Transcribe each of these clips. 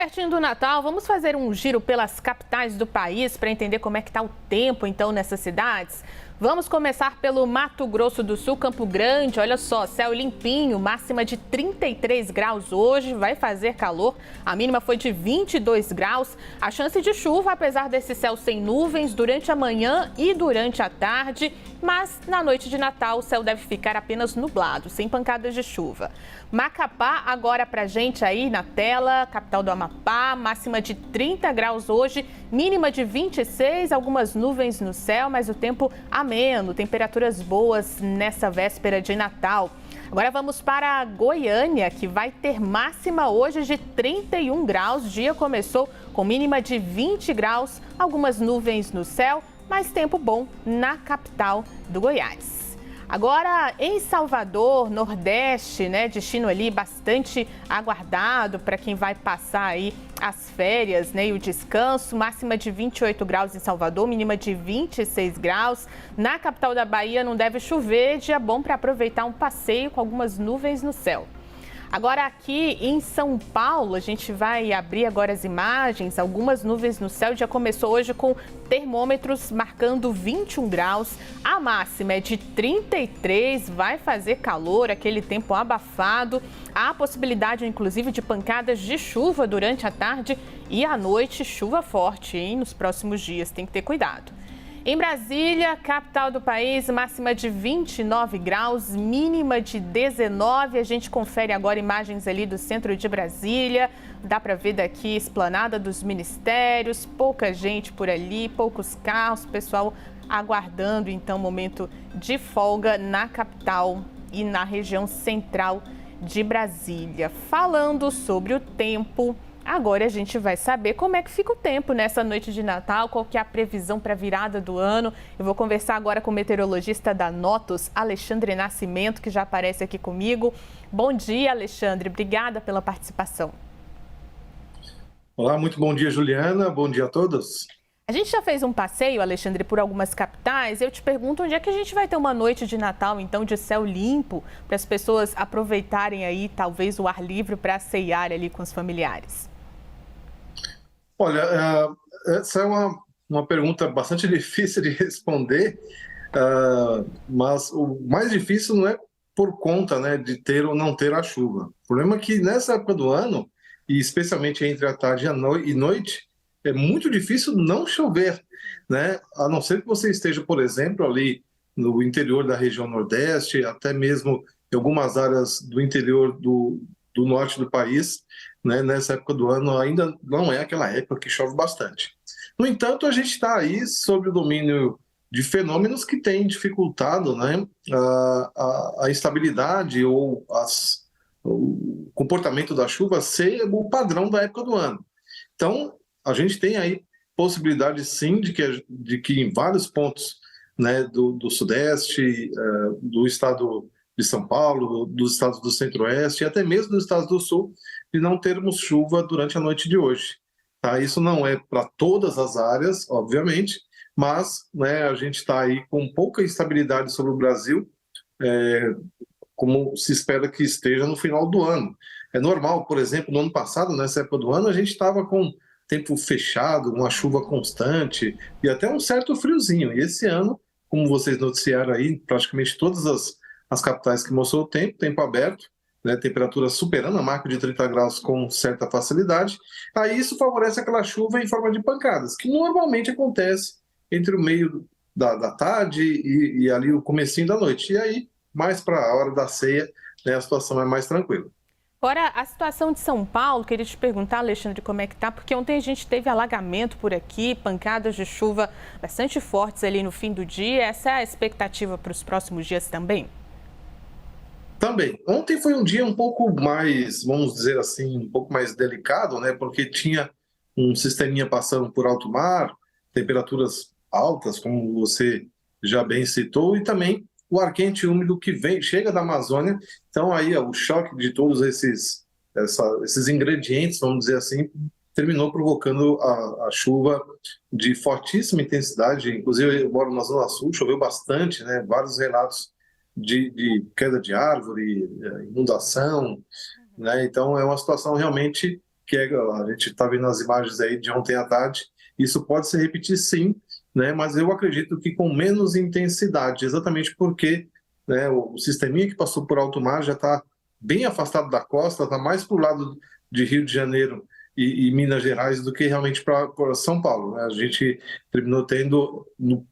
Pertinho do Natal, vamos fazer um giro pelas capitais do país para entender como é que está o tempo, então, nessas cidades? Vamos começar pelo Mato Grosso do Sul, Campo Grande. Olha só, céu limpinho, máxima de 33 graus hoje, vai fazer calor. A mínima foi de 22 graus. A chance de chuva, apesar desse céu sem nuvens, durante a manhã e durante a tarde. Mas na noite de Natal, o céu deve ficar apenas nublado, sem pancadas de chuva. Macapá, agora pra gente aí na tela, capital do Amapá, máxima de 30 graus hoje, mínima de 26, algumas nuvens no céu, mas o tempo ameno, temperaturas boas nessa véspera de Natal. Agora vamos para Goiânia, que vai ter máxima hoje de 31 graus. O dia começou com mínima de 20 graus, algumas nuvens no céu, mas tempo bom na capital do Goiás. Agora, em Salvador, Nordeste, destino ali bastante aguardado para quem vai passar aí as férias, e o descanso, máxima de 28 graus em Salvador, mínima de 26 graus. Na capital da Bahia não deve chover, dia bom para aproveitar um passeio com algumas nuvens no céu. Agora aqui em São Paulo, a gente vai abrir agora as imagens, algumas nuvens no céu. Já começou hoje com termômetros marcando 21 graus. A máxima é de 33, vai fazer calor, aquele tempo abafado. Há possibilidade, inclusive, de pancadas de chuva durante a tarde e à noite, chuva forte, hein? Nos próximos dias, tem que ter cuidado. Em Brasília, capital do país, máxima de 29 graus, mínima de 19. A gente confere agora imagens ali do centro de Brasília. Dá para ver daqui Esplanada dos Ministérios, pouca gente por ali, poucos carros, pessoal aguardando então momento de folga na capital e na região central de Brasília. Falando sobre o tempo, agora a gente vai saber como é que fica o tempo nessa noite de Natal, qual que é a previsão para a virada do ano. Eu vou conversar agora com o meteorologista da Notos, Alexandre Nascimento, que já aparece aqui comigo. Bom dia, Alexandre. Obrigada pela participação. Olá, muito bom dia, Juliana. Bom dia a todos. A gente já fez um passeio, Alexandre, por algumas capitais. Eu te pergunto onde é que a gente vai ter uma noite de Natal, então, de céu limpo, para as pessoas aproveitarem aí, talvez, o ar livre para ceiar ali com os familiares. Olha, essa é uma pergunta bastante difícil de responder, mas o mais difícil não é por conta, de ter ou não ter a chuva. O problema é que nessa época do ano, e especialmente entre a tarde e noite, é muito difícil não chover, a não ser que você esteja, por exemplo, ali no interior da região Nordeste, até mesmo em algumas áreas do interior do norte do país, nessa época do ano ainda não é aquela época que chove bastante. No entanto, a gente está aí sob o domínio de fenômenos que têm dificultado a estabilidade ou o comportamento da chuva ser o padrão da época do ano. Então, a gente tem aí possibilidade sim de que em vários pontos do Sudeste, do estado de São Paulo, dos estados do Centro-Oeste e até mesmo dos estados do Sul, de não termos chuva durante a noite de hoje. Tá? Isso não é para todas as áreas, obviamente, mas a gente está aí com pouca instabilidade sobre o Brasil, como se espera que esteja no final do ano. É normal, por exemplo, no ano passado, nessa época do ano, a gente estava com tempo fechado, uma chuva constante e até um certo friozinho. E esse ano, como vocês noticiaram aí, praticamente todas as capitais que mostrou o tempo aberto, temperatura superando a marca de 30 graus com certa facilidade, aí isso favorece aquela chuva em forma de pancadas, que normalmente acontece entre o meio da tarde e ali o comecinho da noite. E aí, mais para a hora da ceia, a situação é mais tranquila. Agora, a situação de São Paulo, queria te perguntar, Alexandre, como é que tá? Porque ontem a gente teve alagamento por aqui, pancadas de chuva bastante fortes ali no fim do dia. Essa é a expectativa para os próximos dias também? Também. Ontem foi um dia um pouco mais, vamos dizer assim, um pouco mais delicado, porque tinha um sisteminha passando por alto mar, temperaturas altas, como você já bem citou, e também o ar quente e úmido que chega da Amazônia. Então aí o choque de todos esses ingredientes, vamos dizer assim, terminou provocando a chuva de fortíssima intensidade. Inclusive, eu moro na Zona Sul, choveu bastante, vários relatos de queda de árvore, inundação, Então é uma situação realmente a gente está vendo as imagens aí de ontem à tarde. Isso pode se repetir sim, né? Mas eu acredito que com menos intensidade, exatamente porque, né, o sisteminha que passou por alto mar já está bem afastado da costa, está mais para o lado de Rio de Janeiro e Minas Gerais do que realmente para São Paulo, né? A gente terminou tendo no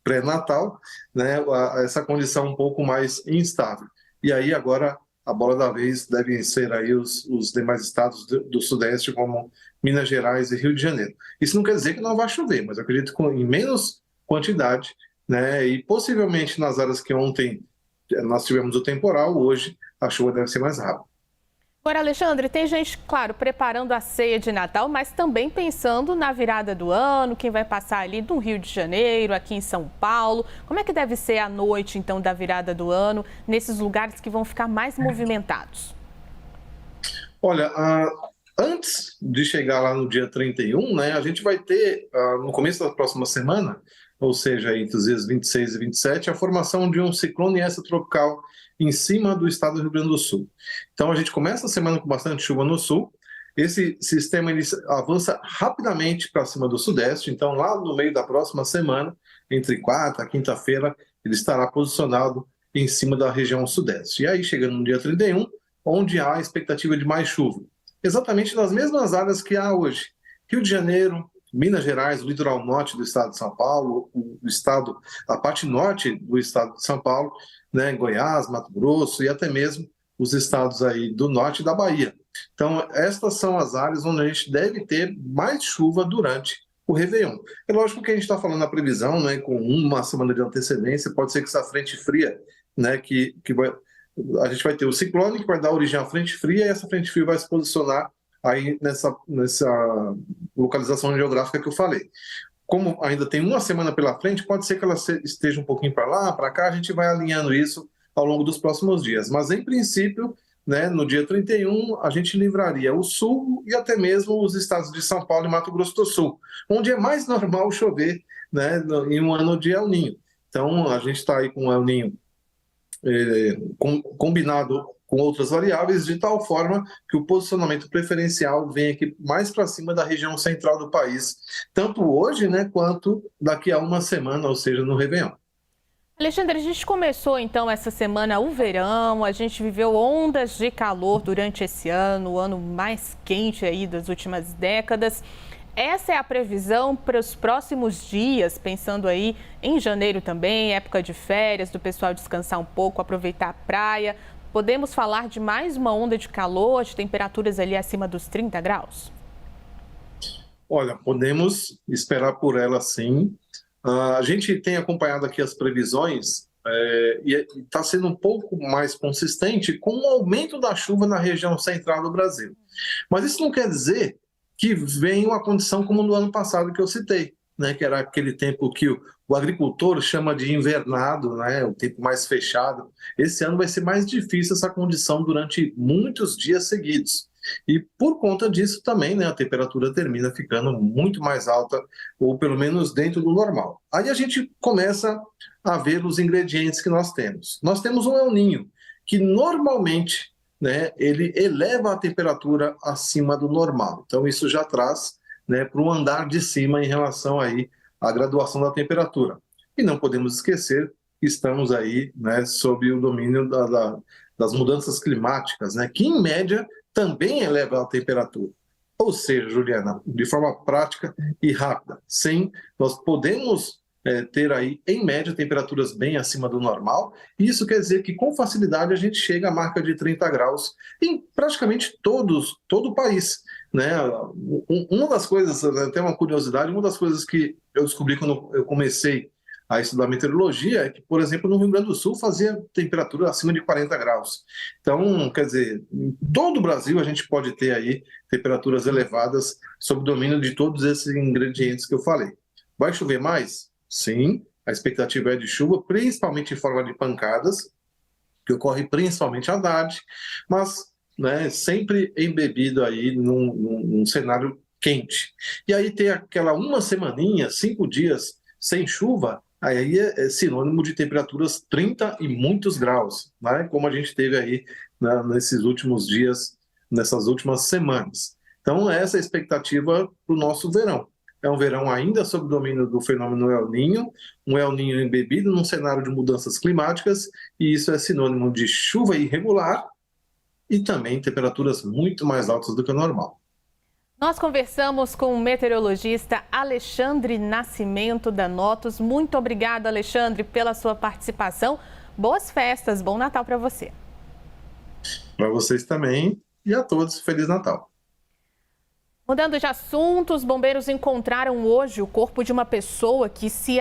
pré-natal, né, essa condição um pouco mais instável. E aí agora a bola da vez devem ser aí os demais estados do Sudeste, como Minas Gerais e Rio de Janeiro. Isso não quer dizer que não vai chover, mas eu acredito que em menos quantidade, né, e possivelmente nas áreas que ontem nós tivemos o temporal, hoje a chuva deve ser mais rápida. Agora, Alexandre, tem gente, claro, preparando a ceia de Natal, mas também pensando na virada do ano, quem vai passar ali no Rio de Janeiro, aqui em São Paulo. Como é que deve ser a noite, então, da virada do ano, nesses lugares que vão ficar mais movimentados? Olha, antes de chegar lá no dia 31, né, a gente vai ter, no começo da próxima semana, ou seja, entre os dias 26 e 27, a formação de um ciclone extratropical em cima do estado do Rio Grande do Sul. Então, a gente começa a semana com bastante chuva no sul. Esse sistema ele avança rapidamente para cima do sudeste. Então, lá no meio da próxima semana, entre quarta e quinta-feira, ele estará posicionado em cima da região sudeste. E aí, chegando no dia 31, onde há a expectativa de mais chuva. Exatamente nas mesmas áreas que há hoje. Rio de Janeiro, Minas Gerais, o litoral norte do estado de São Paulo, a parte norte do estado de São Paulo, né, Goiás, Mato Grosso e até mesmo os estados aí do norte da Bahia. Então, estas são as áreas onde a gente deve ter mais chuva durante o Réveillon. É lógico que a gente está falando na previsão, né, com uma semana de antecedência, pode ser que essa frente fria, né, a gente vai ter o ciclone que vai dar origem à frente fria e essa frente fria vai se posicionar aí nessa localização geográfica que eu falei. Como ainda tem uma semana pela frente, pode ser que ela esteja um pouquinho para lá, para cá, a gente vai alinhando isso ao longo dos próximos dias. Mas, em princípio, né, no dia 31, a gente livraria o sul e até mesmo os estados de São Paulo e Mato Grosso do Sul, onde é mais normal chover, né, em um ano de El Niño. Então, a gente está aí com o El Niño combinado com outras variáveis, de tal forma que o posicionamento preferencial vem aqui mais para cima da região central do país, tanto hoje, né, quanto daqui a uma semana, ou seja, no Réveillon. Alexandre, a gente começou então essa semana o verão, a gente viveu ondas de calor durante esse ano, o ano mais quente aí das últimas décadas. Essa é a previsão para os próximos dias, pensando aí em janeiro também, época de férias, do pessoal descansar um pouco, aproveitar a praia. Podemos falar de mais uma onda de calor, de temperaturas ali acima dos 30 graus? Olha, podemos esperar por ela sim. A gente tem acompanhado aqui as previsões e está sendo um pouco mais consistente com o aumento da chuva na região central do Brasil. Mas isso não quer dizer que venha uma condição como no ano passado que eu citei, né, que era aquele tempo que o agricultor chama de invernado, né, o tempo mais fechado. Esse ano vai ser mais difícil essa condição durante muitos dias seguidos. E por conta disso também, né, a temperatura termina ficando muito mais alta, ou pelo menos dentro do normal. Aí a gente começa a ver os ingredientes que nós temos. Nós temos um El Niño, que normalmente, né, ele eleva a temperatura acima do normal. Então isso já traz, né, para o andar de cima em relação aí à graduação da temperatura. E não podemos esquecer que estamos aí, né, sob o domínio das mudanças climáticas, né, que em média também eleva a temperatura. Ou seja, Juliana, de forma prática e rápida, sim, nós podemos ter aí, em média, temperaturas bem acima do normal. E isso quer dizer que, com facilidade, a gente chega à marca de 30 graus em praticamente todo o país, né? Uma das coisas, até uma curiosidade, uma das coisas que eu descobri quando eu comecei a estudar meteorologia é que, por exemplo, no Rio Grande do Sul fazia temperatura acima de 40 graus. Então, quer dizer, em todo o Brasil a gente pode ter aí temperaturas elevadas sob o domínio de todos esses ingredientes que eu falei. Vai chover mais? Sim, a expectativa é de chuva, principalmente em forma de pancadas, que ocorre principalmente à tarde, mas, né, sempre embebido aí num cenário quente. E aí tem aquela uma semaninha, 5 dias sem chuva, aí é sinônimo de temperaturas 30 e muitos graus, né? Como a gente teve aí, né, nesses últimos dias nessas últimas semanas. Então, essa é a expectativa para o nosso verão. É um verão ainda sob domínio do fenômeno El Niño, um El Niño embebido num cenário de mudanças climáticas, e isso é sinônimo de chuva irregular e também temperaturas muito mais altas do que o normal. Nós conversamos com o meteorologista Alexandre Nascimento da Notus. Muito obrigada, Alexandre, pela sua participação. Boas festas, bom Natal para você. Para vocês também e a todos, Feliz Natal. Mudando de assunto, os bombeiros encontraram hoje o corpo de uma pessoa que se